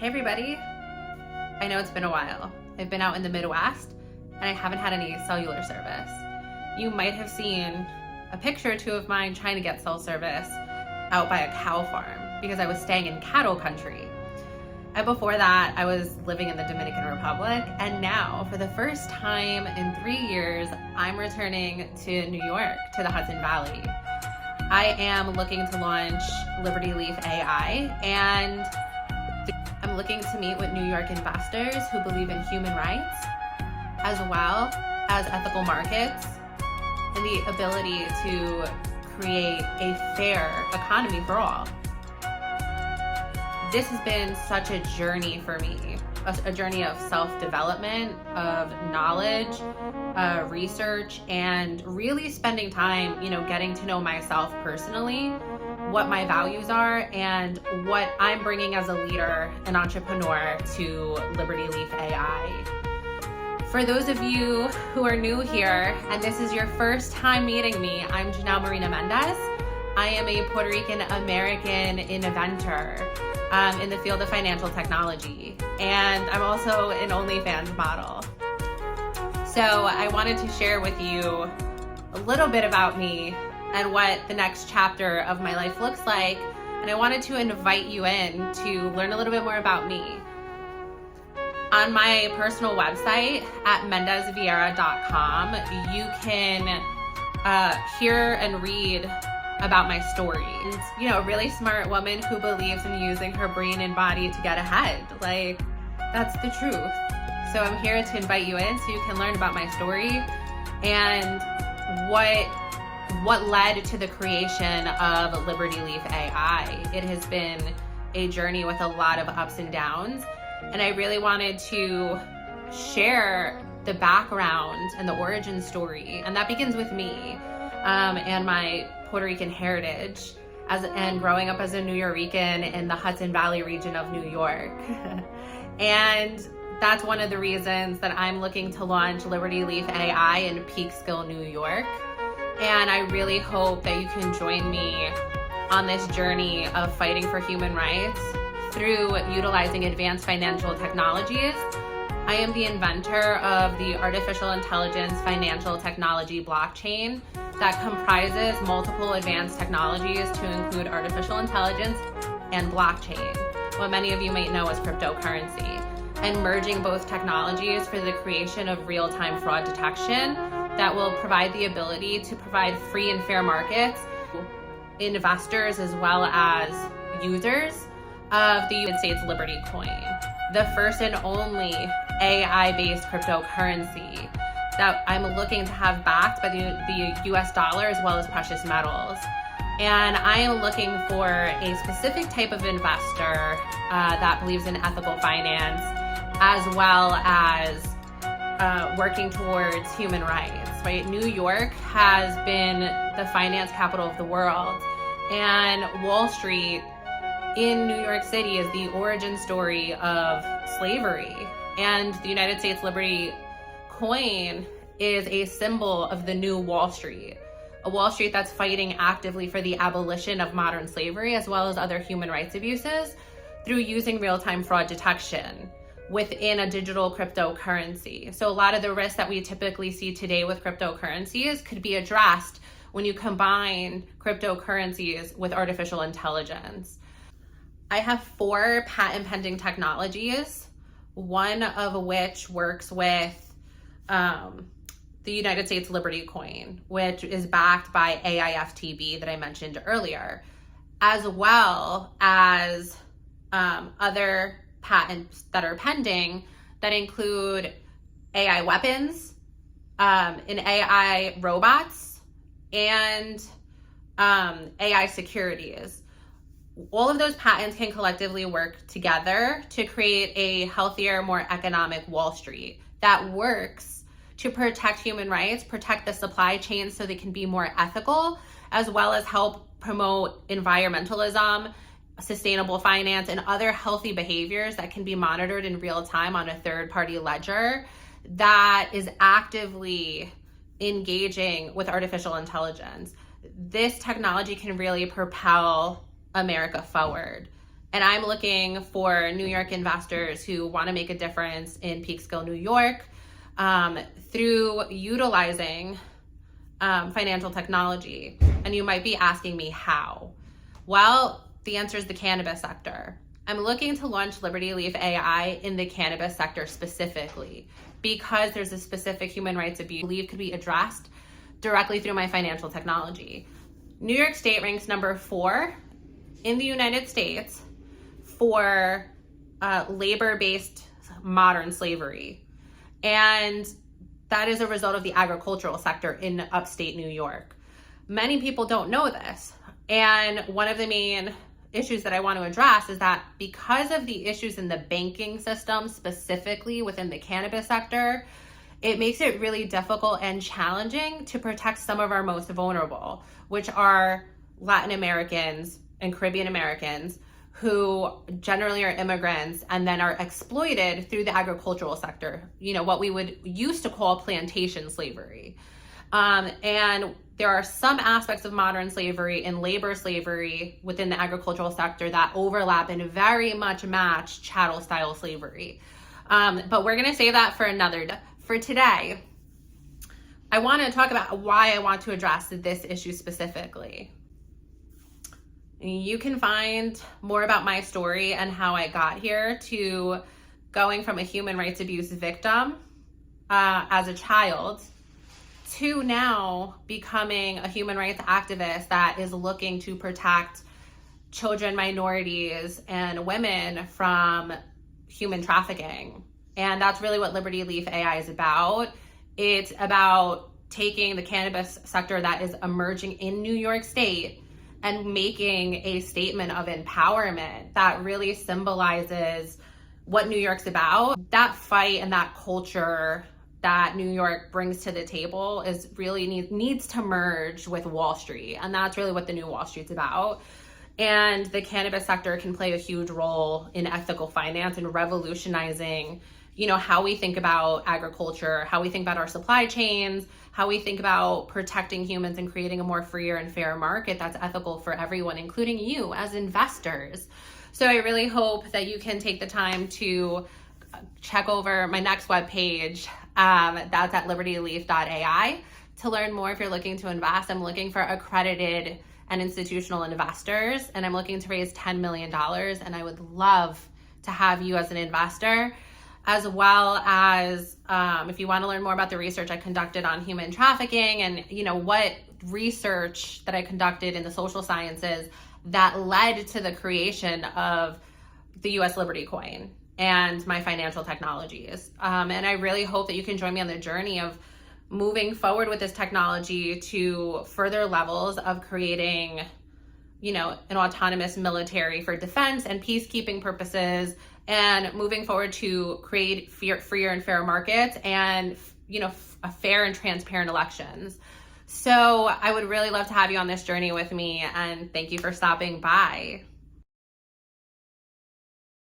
Hey everybody, I know it's been a while. I've been out in the Midwest and I haven't had any cellular service. You might have seen a picture or two of mine trying to get cell service out by a cow farm because I was staying in cattle country. And before that, I was living in the Dominican Republic, and now for the first time in 3 years, I'm returning to New York, to the Hudson Valley. I am looking to launch Liberty Leaf AI, and I'm looking to meet with New York investors who believe in human rights, as well as ethical markets, and the ability to create a fair economy for all. This has been such a journey for me, a journey of self-development, of knowledge, research, and really spending time, getting to know myself personally, what my values are, and what I'm bringing as a leader and entrepreneur to Liberty Leaf AI. For those of you who are new here, and this is your first time meeting me, I'm Janelle Marina Mendez. I am a Puerto Rican American inventor in the field of financial technology, and I'm also an OnlyFans model. So I wanted to share with you a little bit about me and what the next chapter of my life looks like, and I wanted to invite you in to learn a little bit more about me. On my personal website at mendezvieira.com, you can hear and read about my story. A really smart woman who believes in using her brain and body to get ahead. That's the truth. So I'm here to invite you in so you can learn about my story and what led to the creation of Liberty Leaf AI. It has been a journey with a lot of ups and downs, and I really wanted to share the background and the origin story, and that begins with me and my Puerto Rican heritage and growing up as a New Yorican in the Hudson Valley region of New York. And that's one of the reasons that I'm looking to launch Liberty Leaf AI in Peekskill, New York. And I really hope that you can join me on this journey of fighting for human rights through utilizing advanced financial technologies. I am the inventor of the artificial intelligence financial technology blockchain that comprises multiple advanced technologies to include artificial intelligence and blockchain, what many of you might know as cryptocurrency, and merging both technologies for the creation of real-time fraud detection that will provide the ability to provide free and fair markets to investors as well as users of the United States Liberty Coin, the first and only AI-based cryptocurrency that I'm looking to have backed by the US dollar as well as precious metals. And I am looking for a specific type of investor that believes in ethical finance as well as working towards human rights, right? New York has been the finance capital of the world, and Wall Street in New York City is the origin story of slavery. And the United States Liberty Coin is a symbol of the new Wall Street, a Wall Street that's fighting actively for the abolition of modern slavery as well as other human rights abuses through using real-time fraud detection within a digital cryptocurrency. So a lot of the risks that we typically see today with cryptocurrencies could be addressed when you combine cryptocurrencies with artificial intelligence. I have 4 patent pending technologies, one of which works with the United States Liberty Coin, which is backed by AIFTB that I mentioned earlier, as well as other patents that are pending that include AI weapons, in AI robots, and AI securities. All of those patents can collectively work together to create a healthier, more economic Wall Street that works to protect human rights, protect the supply chain so they can be more ethical, as well as help promote environmentalism, sustainable finance, and other healthy behaviors that can be monitored in real time on a third-party ledger that is actively engaging with artificial intelligence. This technology can really propel America forward. And I'm looking for New York investors who want to make a difference in Peekskill, New York, through utilizing financial technology. And you might be asking me how. Well, the answer is the cannabis sector. I'm looking to launch Liberty Leaf AI in the cannabis sector specifically because there's a specific human rights abuse I believe could be addressed directly through my financial technology. New York State ranks number 4 in the United States for labor-based modern slavery. And that is a result of the agricultural sector in upstate New York. Many people don't know this. And one of the main issues that I want to address is that because of the issues in the banking system, specifically within the cannabis sector, it makes it really difficult and challenging to protect some of our most vulnerable, which are Latin Americans and Caribbean Americans, who generally are immigrants and then are exploited through the agricultural sector, what we would used to call plantation slavery. And there are some aspects of modern slavery and labor slavery within the agricultural sector that overlap and very much match chattel style slavery. But we're gonna save that for another day. For today, I want to talk about why I want to address this issue specifically. You can find more about my story and how I got here to going from a human rights abuse victim as a child to now becoming a human rights activist that is looking to protect children, minorities, and women from human trafficking. And that's really what Liberty Leaf AI is about. It's about taking the cannabis sector that is emerging in New York State and making a statement of empowerment that really symbolizes what New York's about. That fight and that culture that New York brings to the table is really needs to merge with Wall Street. And that's really what the new Wall Street's about. And the cannabis sector can play a huge role in ethical finance and revolutionizing how we think about agriculture, how we think about our supply chains, how we think about protecting humans and creating a more freer and fair market that's ethical for everyone, including you as investors. So I really hope that you can take the time to check over my next webpage. That's at libertyleaf.ai to learn more if you're looking to invest. I'm looking for accredited and institutional investors, and I'm looking to raise $10 million. And I would love to have you as an investor, as well as if you want to learn more about the research I conducted on human trafficking and what research that I conducted in the social sciences that led to the creation of the US Liberty Coin and my financial technologies. And I really hope that you can join me on the journey of moving forward with this technology to further levels of creating an autonomous military for defense and peacekeeping purposes, and moving forward to create freer and fair markets and a fair and transparent elections. So I would really love to have you on this journey with me, and thank you for stopping by.